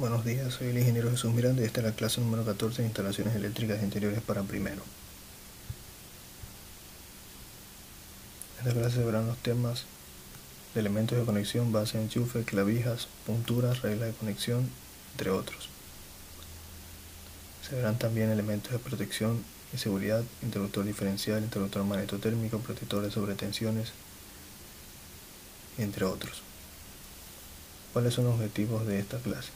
Buenos días, soy el ingeniero Jesús Miranda y esta es la clase número 14 de instalaciones eléctricas interiores para primero. En esta clase se verán los temas de elementos de conexión, base de enchufe, clavijas, punturas, reglas de conexión, entre otros. Se verán también elementos de protección y seguridad, interruptor diferencial, interruptor magnetotérmico, protector de sobretensiones, entre otros. ¿Cuáles son los objetivos de esta clase?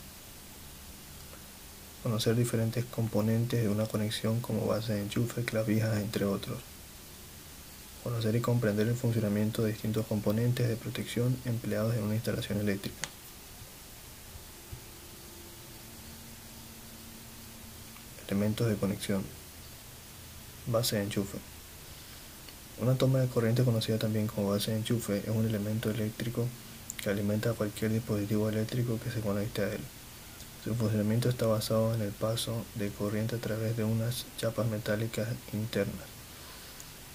Conocer diferentes componentes de una conexión como base de enchufe, clavijas, entre otros. Conocer y comprender el funcionamiento de distintos componentes de protección empleados en una instalación eléctrica. Elementos de conexión. Base de enchufe. Una toma de corriente conocida también como base de enchufe es un elemento eléctrico que alimenta a cualquier dispositivo eléctrico que se conecte a él. Su funcionamiento está basado en el paso de corriente a través de unas chapas metálicas internas,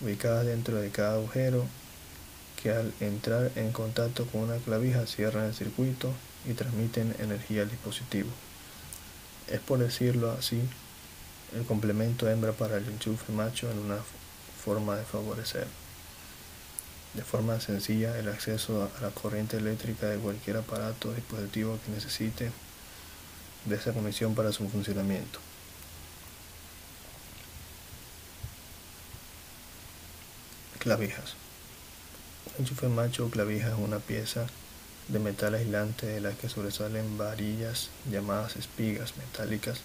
ubicadas dentro de cada agujero, que al entrar en contacto con una clavija cierran el circuito y transmiten energía al dispositivo. Es, por decirlo así, el complemento hembra para el enchufe macho en una forma de favorecer de forma sencilla el acceso a la corriente eléctrica de cualquier aparato o dispositivo que necesite de esa conexión para su funcionamiento. Clavijas. Un enchufe macho o clavija es una pieza de metal aislante de la que sobresalen varillas llamadas espigas metálicas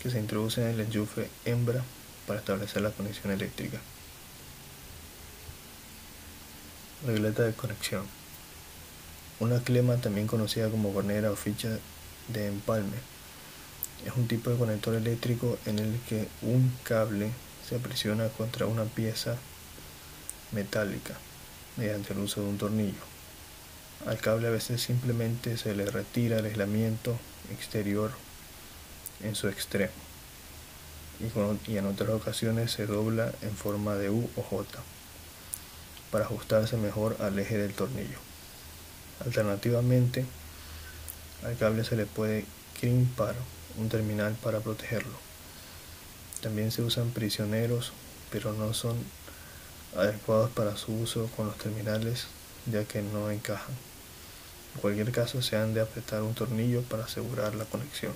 que se introducen en el enchufe hembra para establecer la conexión eléctrica. Regleta de conexión. Una clema, también conocida como cornera o ficha de empalme, es un tipo de conector eléctrico en el que un cable se presiona contra una pieza metálica mediante el uso de un tornillo. Al cable a veces simplemente se le retira el aislamiento exterior en su extremo y en otras ocasiones se dobla en forma de U o J para ajustarse mejor al eje del tornillo. Alternativamente, al cable se le puede crimpar un terminal para protegerlo. También se usan prisioneros, pero no son adecuados para su uso con los terminales, ya que no encajan. En cualquier caso, se han de apretar un tornillo para asegurar la conexión.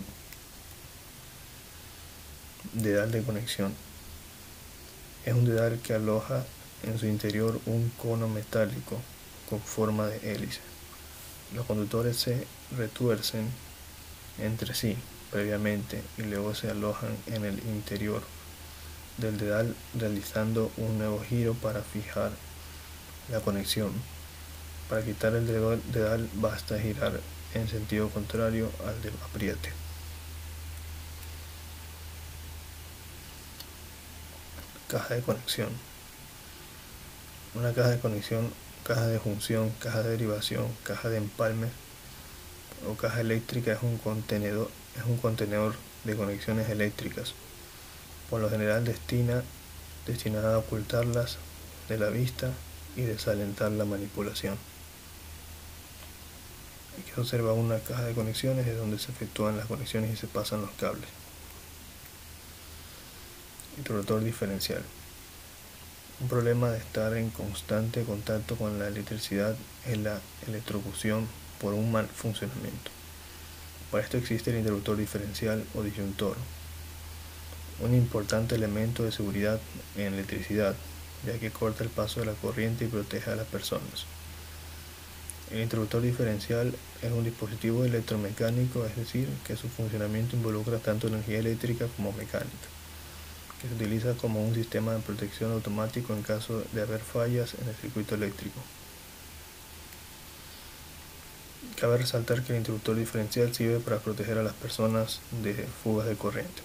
Dedal de conexión. Es un dedal que aloja en su interior un cono metálico con forma de hélice. Los conductores se retuercen entre sí previamente y luego se alojan en el interior del dedal realizando un nuevo giro para fijar la conexión. Para quitar el dedal basta girar en sentido contrario al del apriete. Caja de conexión. Una caja de conexión, caja de junción, caja de derivación, caja de empalme o caja eléctrica es un contenedor de conexiones eléctricas, por lo general destinada a ocultarlas de la vista y desalentar la manipulación. Aquí se observa una caja de conexiones de donde se efectúan las conexiones y se pasan los cables. Interruptor diferencial. Un problema de estar en constante contacto con la electricidad es la electrocución por un mal funcionamiento. Para esto existe el interruptor diferencial o disyuntor, un importante elemento de seguridad en electricidad, ya que corta el paso de la corriente y protege a las personas. El interruptor diferencial es un dispositivo electromecánico, es decir, que su funcionamiento involucra tanto energía eléctrica como mecánica, que se utiliza como un sistema de protección automático en caso de haber fallas en el circuito eléctrico. Cabe resaltar que el interruptor diferencial sirve para proteger a las personas de fugas de corriente.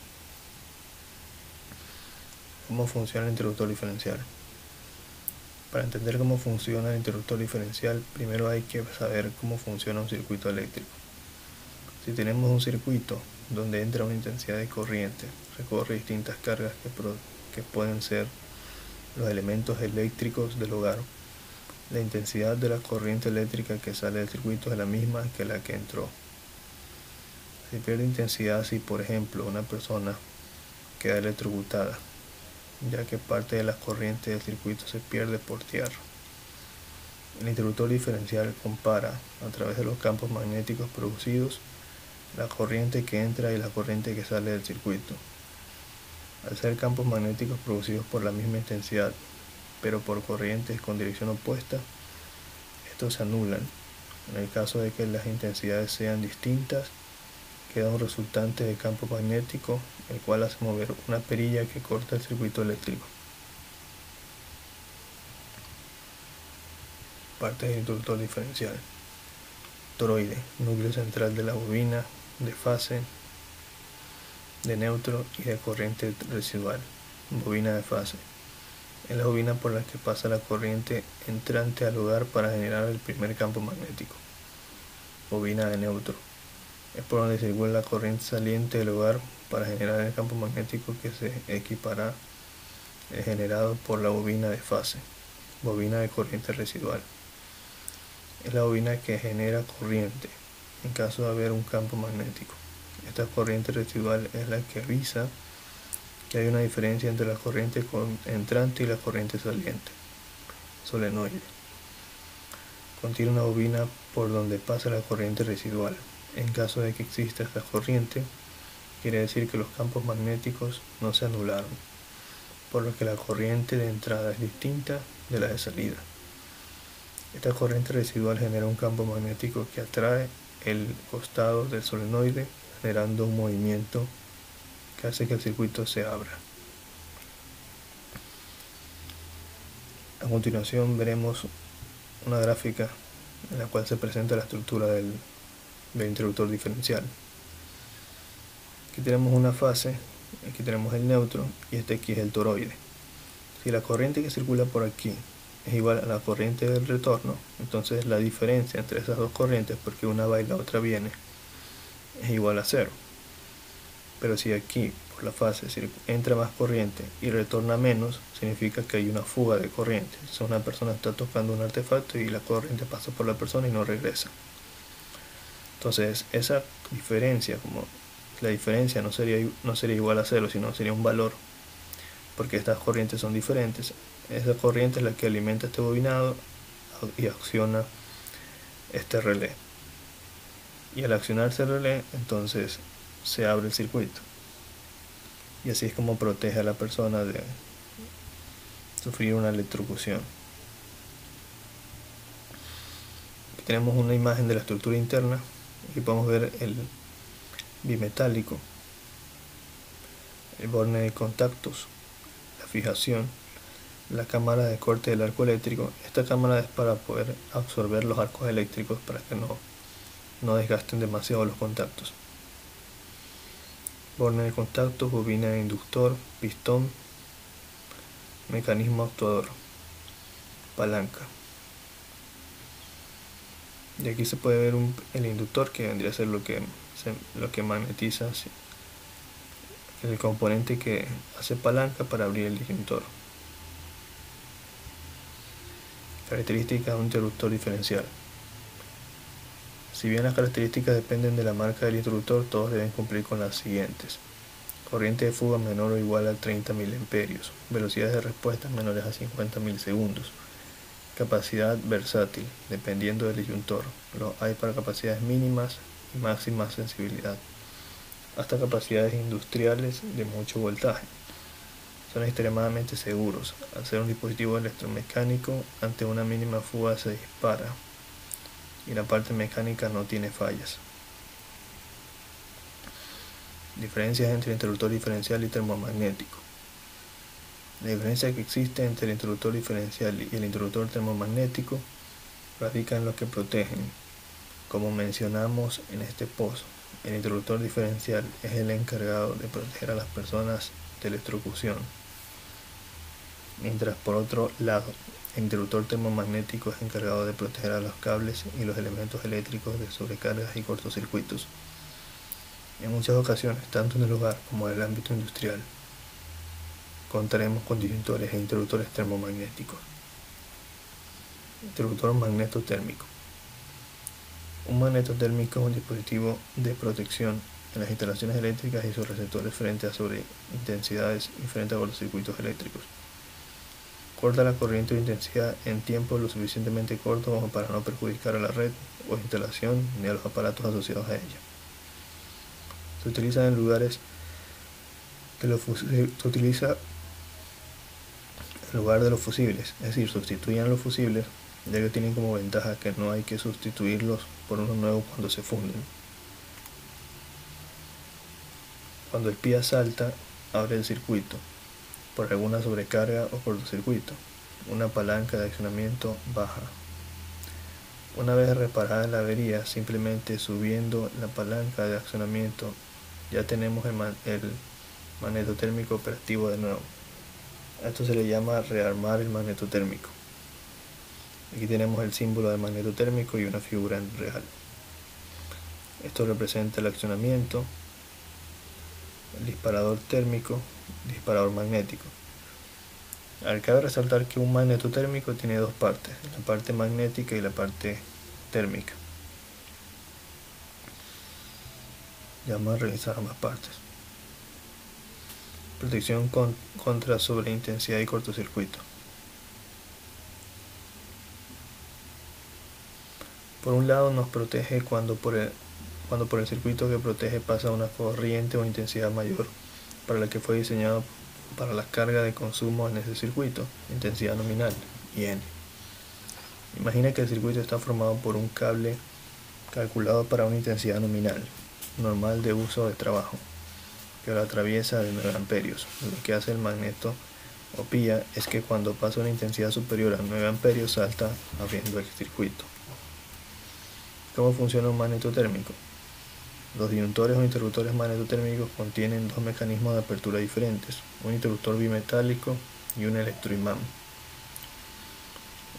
¿Cómo funciona el interruptor diferencial? Para entender cómo funciona el interruptor diferencial, primero hay que saber cómo funciona un circuito eléctrico. Si tenemos un circuito donde entra una intensidad de corriente, recorre distintas cargas que pueden ser los elementos eléctricos del hogar, la intensidad de la corriente eléctrica que sale del circuito es la misma que la que entró. Se pierde intensidad si, por ejemplo, una persona queda electrocutada, ya que parte de la corriente del circuito se pierde por tierra. El interruptor diferencial compara, a través de los campos magnéticos producidos, la corriente que entra y la corriente que sale del circuito. Al ser campos magnéticos producidos por la misma intensidad, pero por corrientes con dirección opuesta, estos se anulan. En el caso de que las intensidades sean distintas, queda un resultante de campo magnético, el cual hace mover una perilla que corta el circuito eléctrico. Parte del interruptor diferencial. Toroide, núcleo central de la bobina, de fase, de neutro y de corriente residual. Bobina de fase. Es la bobina por la que pasa la corriente entrante al lugar para generar el primer campo magnético. Bobina de neutro. Es por donde circula la corriente saliente del lugar para generar el campo magnético que se equipará generado por la bobina de fase. Bobina de corriente residual. Es la bobina que genera corriente en caso de haber un campo magnético. Esta corriente residual es la que avisa que hay una diferencia entre la corriente entrante y la corriente saliente. Solenoide. Contiene una bobina por donde pasa la corriente residual. En caso de que exista esta corriente, quiere decir que los campos magnéticos no se anularon, por lo que la corriente de entrada es distinta de la de salida. Esta corriente residual genera un campo magnético que atrae el costado del solenoide, generando un movimiento que hace que el circuito se abra. A continuación veremos una gráfica en la cual se presenta la estructura del interruptor diferencial. Aquí tenemos una fase, aquí tenemos el neutro y este aquí es el toroide. Si la corriente que circula por aquí es igual a la corriente del retorno, entonces la diferencia entre esas dos corrientes, porque una va y la otra viene, es igual a cero. Pero si aquí por la fase entra más corriente y retorna menos, significa que hay una fuga de corriente. Si una persona está tocando un artefacto y la corriente pasa por la persona y no regresa. Entonces esa diferencia, como la diferencia no sería igual a cero, sino sería un valor, porque estas corrientes son diferentes. Esa corriente es la que alimenta este bobinado y acciona este relé. Y al accionarse el relé, entonces se abre el circuito. Y así es como protege a la persona de sufrir una electrocución. Aquí tenemos una imagen de la estructura interna. Aquí podemos ver el bimetálico, el borne de contactos, la fijación, la cámara de corte del arco eléctrico. Esta cámara es para poder absorber los arcos eléctricos para que no desgasten demasiado los contactos. Borne de contactos, bobina de inductor, pistón, mecanismo actuador, palanca. Y aquí se puede ver el inductor, que vendría a ser lo que magnetiza, el componente que hace palanca para abrir el disyuntor. Características de un interruptor diferencial. Si bien las características dependen de la marca del interruptor, todos deben cumplir con las siguientes: corriente de fuga menor o igual a 30 mA, velocidades de respuesta menores a 50 milisegundos, capacidad versátil, dependiendo del disyuntor. Hay para capacidades mínimas y máxima sensibilidad, hasta capacidades industriales de mucho voltaje. Son extremadamente seguros. Al ser un dispositivo electromecánico, ante una mínima fuga se dispara y la parte mecánica no tiene fallas. Diferencias entre el interruptor diferencial y termomagnético. La diferencia que existe entre el interruptor diferencial y el interruptor termomagnético radica en lo que protegen. Como mencionamos en este post, el interruptor diferencial es el encargado de proteger a las personas de electrocución, mientras por otro lado el interruptor termomagnético es encargado de proteger a los cables y los elementos eléctricos de sobrecargas y cortocircuitos. En muchas ocasiones, tanto en el hogar como en el ámbito industrial, contaremos con disyuntores e interruptores termomagnéticos. Interruptor magnetotérmico. Un magnetotérmico es un dispositivo de protección en las instalaciones eléctricas y sus receptores frente a sobreintensidades y frente a cortocircuitos eléctricos. Corta la corriente o intensidad en tiempo lo suficientemente corto como para no perjudicar a la red o instalación ni a los aparatos asociados a ella. Se utiliza en lugares se utiliza en lugar de los fusibles, es decir, sustituyen los fusibles, ya que tienen como ventaja que no hay que sustituirlos por unos nuevos cuando se funden. Cuando el pía salta, abre el circuito por alguna sobrecarga o cortocircuito. Una palanca de accionamiento baja. Una vez reparada la avería, simplemente subiendo la palanca de accionamiento ya tenemos el magnetotérmico operativo de nuevo. A esto se le llama rearmar el magnetotérmico. Aquí tenemos el símbolo de magnetotérmico y una figura en real. Esto representa el accionamiento, el disparador térmico, disparador magnético. Cabe resaltar que un magnetotérmico tiene dos partes, la parte magnética y la parte térmica. Ya vamos a revisar ambas partes. Protección contra sobreintensidad y cortocircuito. Por un lado nos protege cuando por el circuito que protege pasa una corriente o intensidad mayor para la que fue diseñado para la carga de consumo en ese circuito, intensidad nominal, IN. Imagina que el circuito está formado por un cable calculado para una intensidad nominal, normal de uso o de trabajo, que lo atraviesa de 9 amperios. Lo que hace el magneto o pía es que cuando pasa una intensidad superior a 9 amperios salta abriendo el circuito. ¿Cómo funciona un magnetotérmico? Los disyuntores o interruptores magnetotérmicos contienen dos mecanismos de apertura diferentes, un interruptor bimetálico y un electroimán.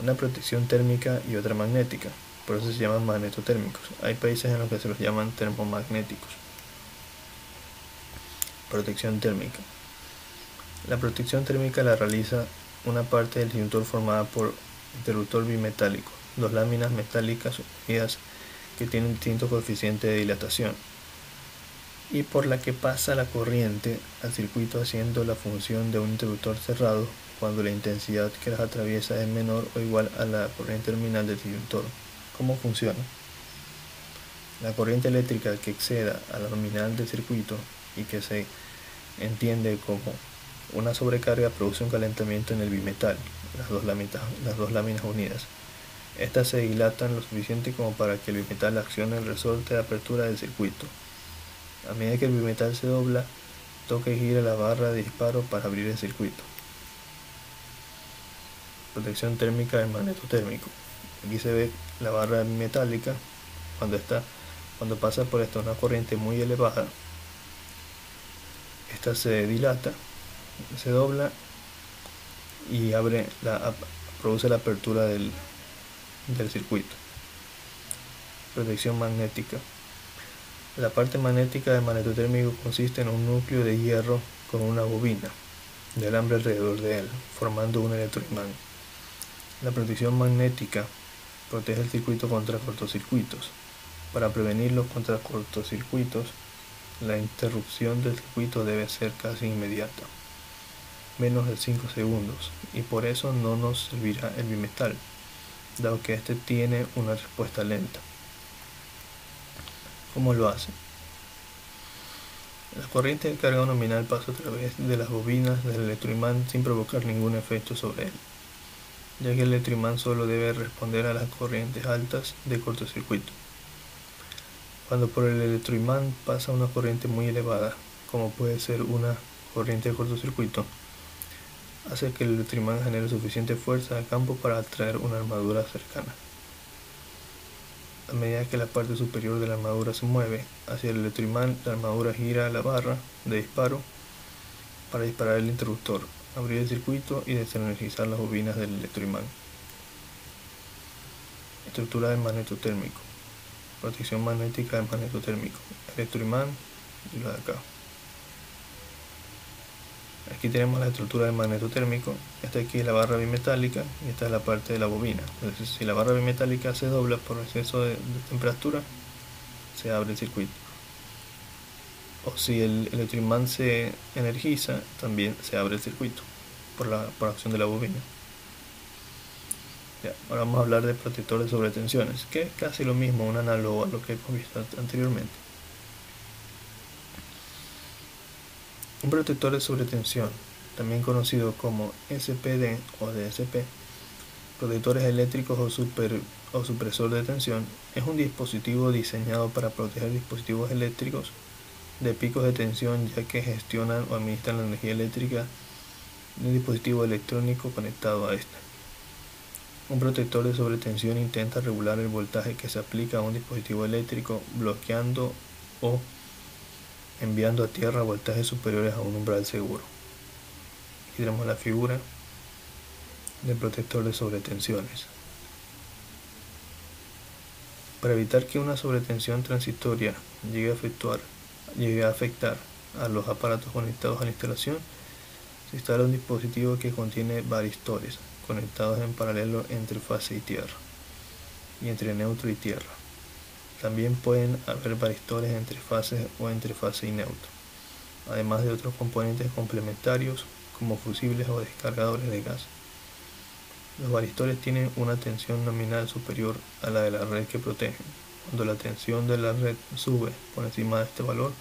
Una protección térmica y otra magnética, por eso se llaman magnetotérmicos. Hay países en los que se los llaman termomagnéticos. Protección térmica. La protección térmica la realiza una parte del disyuntor formada por interruptor bimetálico, dos láminas metálicas unidas que tienen distinto coeficiente de dilatación, y por la que pasa la corriente al circuito haciendo la función de un interruptor cerrado cuando la intensidad que las atraviesa es menor o igual a la corriente terminal del disyuntor. ¿Cómo funciona? La corriente eléctrica que exceda a la nominal del circuito y que se entiende como una sobrecarga produce un calentamiento en el bimetal, las dos láminas unidas. Estas se dilatan lo suficiente como para que el bimetal accione el resorte de apertura del circuito. A medida que el bimetal se dobla, toca y gira la barra de disparo para abrir el circuito. Protección térmica del magnetotérmico. Aquí se ve la barra metálica cuando pasa por una corriente muy elevada. Esta se dilata, se dobla y produce la apertura del circuito. Protección magnética. La parte magnética del magnetotérmico consiste en un núcleo de hierro con una bobina de alambre alrededor de él, formando un electroimán. La protección magnética protege el circuito contra cortocircuitos. Para prevenirlos contra cortocircuitos, la interrupción del circuito debe ser casi inmediata, menos de 5 segundos, y por eso no nos servirá el bimetal, dado que este tiene una respuesta lenta. ¿Cómo lo hace? La corriente de carga nominal pasa a través de las bobinas del electroimán sin provocar ningún efecto sobre él, ya que el electroimán solo debe responder a las corrientes altas de cortocircuito. Cuando por el electroimán pasa una corriente muy elevada, como puede ser una corriente de cortocircuito, hace que el electroimán genere suficiente fuerza de campo para atraer una armadura cercana. A medida que la parte superior de la armadura se mueve hacia el electroimán, la armadura gira la barra de disparo para disparar el interruptor, abrir el circuito y desenergizar las bobinas del electroimán. Estructura del magnetotérmico. Protección magnética del magnetotérmico. Electroimán y lo de acá. Aquí tenemos la estructura del magnetotérmico. Esta aquí es la barra bimetálica y esta es la parte de la bobina. Entonces, si la barra bimetálica se dobla por exceso de temperatura, se abre el circuito. o si el electroimán se energiza, también se abre el circuito por acción de la bobina. Ya, ahora vamos a hablar de protectores de sobretensiones, que es casi lo mismo, un análogo a lo que hemos visto anteriormente. Un protector de sobretensión, también conocido como SPD o DSP, protectores eléctricos o supresor de tensión, es un dispositivo diseñado para proteger dispositivos eléctricos de picos de tensión, ya que gestionan o administran la energía eléctrica de un dispositivo electrónico conectado a este. Un protector de sobretensión intenta regular el voltaje que se aplica a un dispositivo eléctrico, bloqueando o enviando a tierra voltajes superiores a un umbral seguro. Aquí tenemos la figura del protector de sobretensiones. Para evitar que una sobretensión transitoria llegue a afectar a los aparatos conectados a la instalación, se instala un dispositivo que contiene varistores conectados en paralelo entre fase y tierra, y entre neutro y tierra. También pueden haber varistores entre fase o entre fase y neutro, además de otros componentes complementarios como fusibles o descargadores de gas. Los varistores tienen una tensión nominal superior a la de la red que protegen. Cuando la tensión de la red sube por encima de este valor,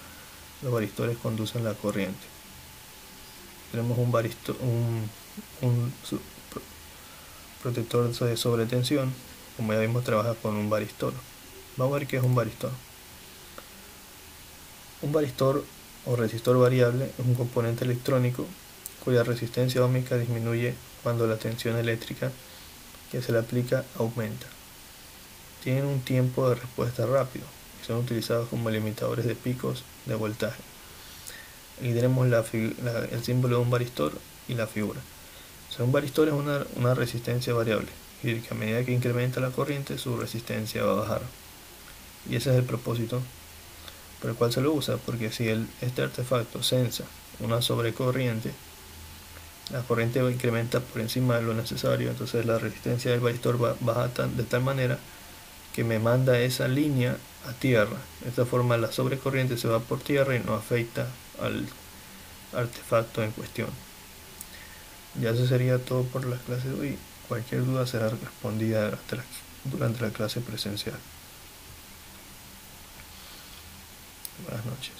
los varistores conducen la corriente. Tenemos un protector de sobretensión. Como ya vimos, trabaja con un varistor. Vamos a ver qué es un varistor. Un varistor o resistor variable es un componente electrónico cuya resistencia óhmica disminuye cuando la tensión eléctrica que se le aplica aumenta. Tienen un tiempo de respuesta rápido y son utilizados como limitadores de picos de voltaje. Aquí tenemos el símbolo de un varistor y la figura. O sea, un varistor es una resistencia variable, es decir, que a medida que incrementa la corriente, su resistencia va a bajar. Y ese es el propósito por el cual se lo usa, porque si este artefacto sensa una sobrecorriente, la corriente incrementa por encima de lo necesario, entonces la resistencia del varistor baja de tal manera que me manda esa línea a tierra. De esta forma la sobrecorriente se va por tierra y no afecta al artefacto en cuestión. Ya eso sería todo por la clase de hoy. Cualquier duda será respondida durante la clase presencial. Buenas noches.